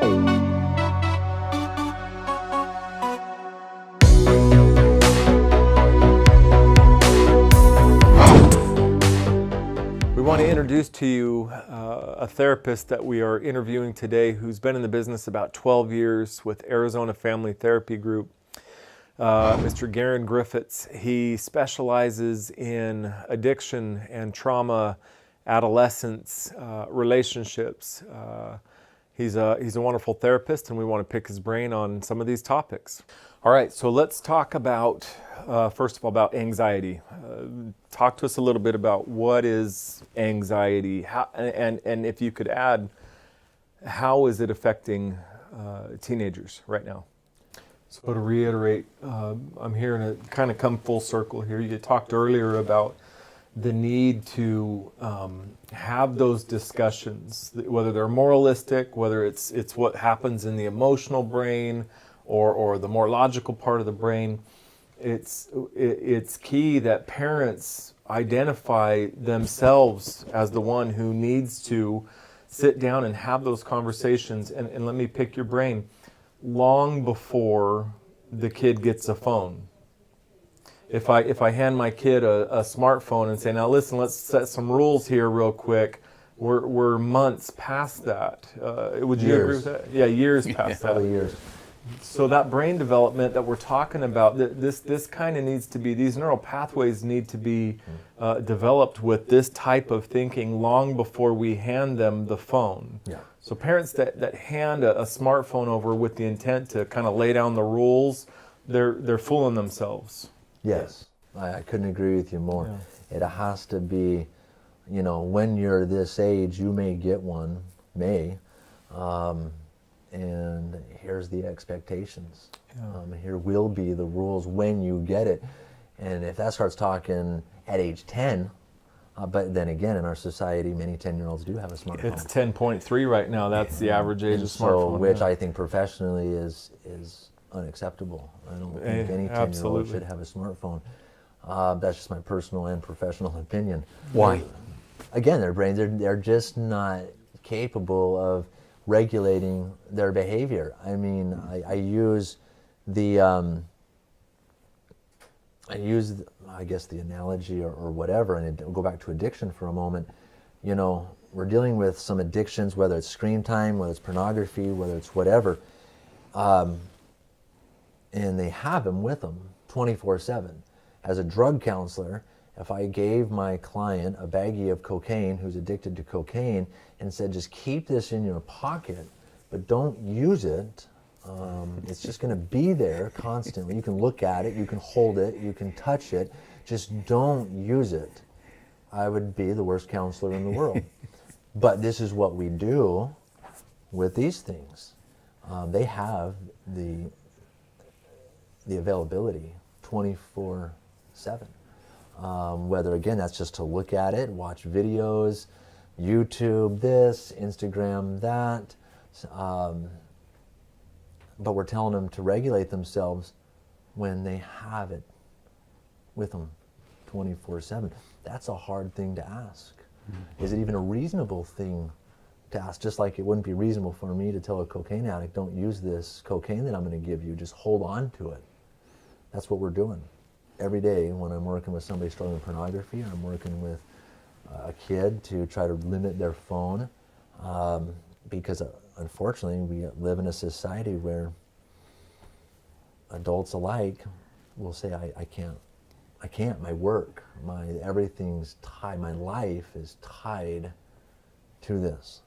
We want to introduce to you a therapist that we are interviewing today who's been in the business about 12 years with Arizona Family Therapy Group, Mr. Garron Griffitts. He specializes in addiction and trauma, adolescence, relationships. He's a wonderful therapist, and we want to pick his brain on some of these topics. All right, so let's talk about, first of all, about anxiety. Talk to us a little bit about what is anxiety, how, and if you could add, how is it affecting teenagers right now? So to reiterate, I'm here to kind of come full circle here. You talked earlier about the need to have those discussions, whether they're moralistic, whether it's what happens in the emotional brain or the more logical part of the brain. It's key that parents identify themselves as the one who needs to sit down and have those conversations. And let me pick your brain. Long before the kid gets a phone. If I hand my kid a smartphone and say, now listen, let's set some rules here real quick, we're months past that. Would you agree with that? Yeah, years past that. Probably years. So that brain development that we're talking about, this kind of needs to be, these neural pathways need to be developed with this type of thinking long before we hand them the phone. Yeah. So parents that hand a smartphone over with the intent to kind of lay down the rules, they're fooling themselves. Yes, I couldn't agree with you more. Yeah. It has to be, when you're this age, you may get one, and here's the expectations. Yeah. Here will be the rules when you get it. And if that starts talking at age 10, but then again, in our society, many 10-year-olds do have a smartphone. It's 10.3 right now. That's the average age of smartphone. Which I think professionally is unacceptable. I don't think any 10-year-old should have a smartphone. That's just my personal and professional opinion. Why? Again, their brains, they're just not capable of regulating their behavior. I mean, I use the analogy or whatever, and go back to addiction for a moment. We're dealing with some addictions, whether it's screen time, whether it's pornography, whether it's whatever, and they have them with them 24/7. As a drug counselor, if I gave my client a baggie of cocaine who's addicted to cocaine and said, just keep this in your pocket, but don't use it, it's just going to be there constantly. You can look at it, you can hold it, you can touch it, just don't use it. I would be the worst counselor in the world. But this is what we do with these things. They have the availability 24/7. Whether, again, that's just to look at it, watch videos, YouTube this, Instagram that. But we're telling them to regulate themselves when they have it with them 24/7. That's a hard thing to ask. Mm-hmm. Is it even a reasonable thing to ask? Just like it wouldn't be reasonable for me to tell a cocaine addict, don't use this cocaine that I'm going to give you, just hold on to it. That's what we're doing. Every day when I'm working with somebody struggling with pornography, or I'm working with a kid to try to limit their phone, because unfortunately we live in a society where adults alike will say, I can't, my work, everything's tied, my life is tied to this.